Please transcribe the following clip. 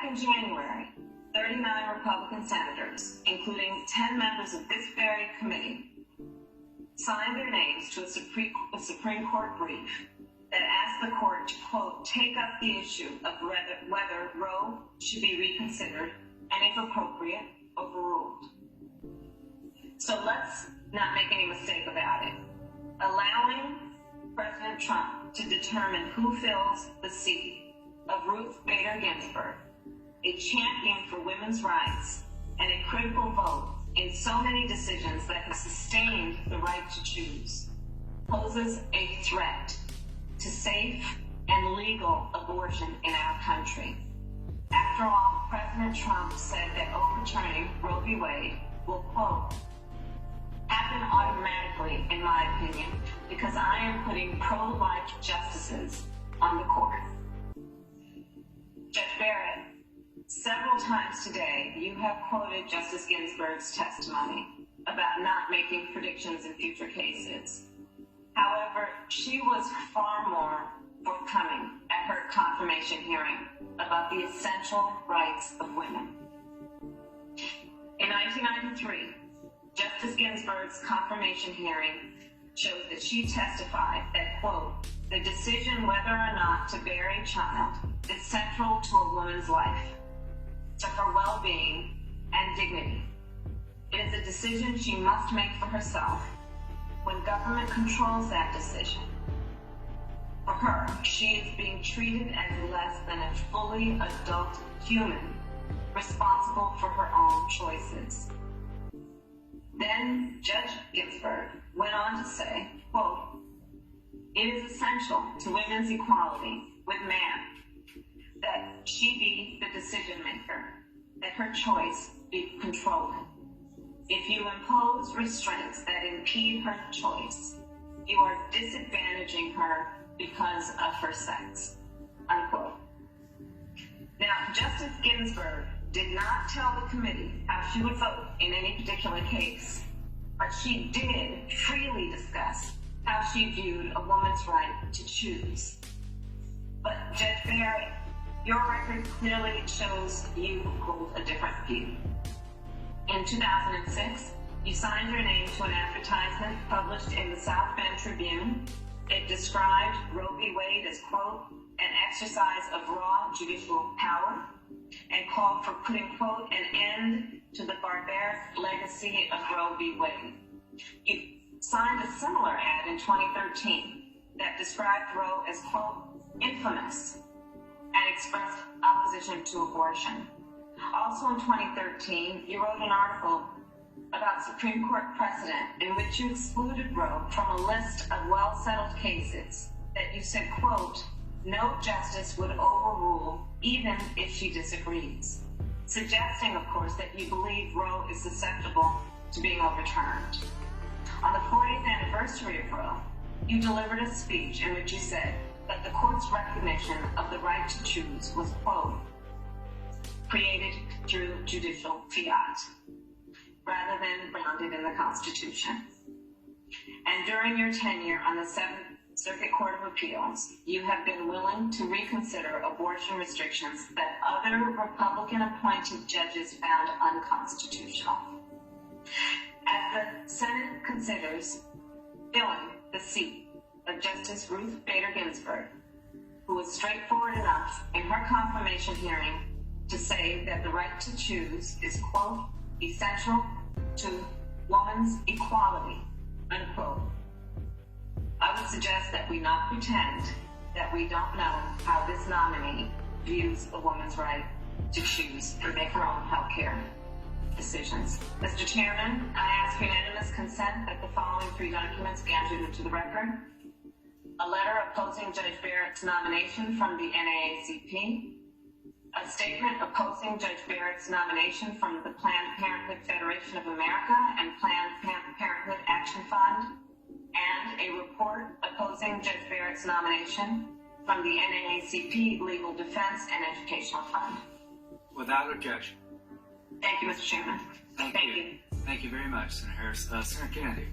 in January, 39 Republican senators, including 10 members of this very committee, signed their names to a Supreme Court brief that asked the court to, quote, take up the issue of whether Roe should be reconsidered and, if appropriate, overruled. So let's not make any mistake about it. Allowing President Trump to determine who fills the seat of Ruth Bader Ginsburg, a champion for women's rights and a critical vote in so many decisions that have sustained the right to choose, poses a threat to safe and legal abortion in our country. After all, President Trump said that overturning Roe v. Wade will, quote, happen automatically, in my opinion, because I am putting pro-life justices on the court. Judge Barrett, several times today, you have quoted Justice Ginsburg's testimony about not making predictions in future cases. However, she was far more forthcoming at her confirmation hearing about the essential rights of women. In 1993, Justice Ginsburg's confirmation hearing showed that she testified that, quote, the decision whether or not to bear a child is central to a woman's life, to her well-being and dignity. It is a decision she must make for herself. When government controls that decision, for her, she is being treated as less than a fully adult human, responsible for her own choices. Then Judge Ginsburg went on to say, quote, it is essential to women's equality with man that she be the decision maker, that her choice be controlled. If you impose restraints that impede her choice, you are disadvantaging her because of her sex, unquote. Now, Justice Ginsburg did not tell the committee how she would vote in any particular case, but she did freely discuss how she viewed a woman's right to choose. But Judge Barrett, your record clearly shows you hold a different view. In 2006, you signed your name to an advertisement published in the South Bend Tribune. It described Roe v. Wade as, quote, an exercise of raw judicial power, and called for putting, quote, an end to the barbaric legacy of Roe v. Wade. You signed a similar ad in 2013 that described Roe as, quote, infamous, and expressed opposition to abortion. Also in 2013, you wrote an article about Supreme Court precedent in which you excluded Roe from a list of well-settled cases that you said, quote, no justice would overrule even if she disagrees, suggesting, of course, that you believe Roe is susceptible to being overturned. On the 40th anniversary of Roe, you delivered a speech in which you said that the court's recognition of the right to choose was, quote, created through judicial fiat, rather than grounded in the Constitution. And during your tenure on the 7th Circuit Court of Appeals, you have been willing to reconsider abortion restrictions that other Republican-appointed judges found unconstitutional. As the Senate considers filling the seat of Justice Ruth Bader Ginsburg, who was straightforward enough in her confirmation hearing to say that the right to choose is, quote, essential to woman's equality, unquote, I would suggest that we not pretend that we don't know how this nominee views a woman's right to choose and make her own health care decisions. Mr. Chairman, I ask unanimous consent that the following 3 documents be entered into the record. A letter opposing Judge Barrett's nomination from the NAACP, a statement opposing Judge Barrett's nomination from the Planned Parenthood Federation of America and Planned Parenthood Action Fund, and a report opposing Judge Barrett's nomination from the NAACP Legal Defense and Educational Fund. Without objection. Thank you, Mr. Chairman. Thank you. Thank you very much, Senator Harris. Senator Kennedy.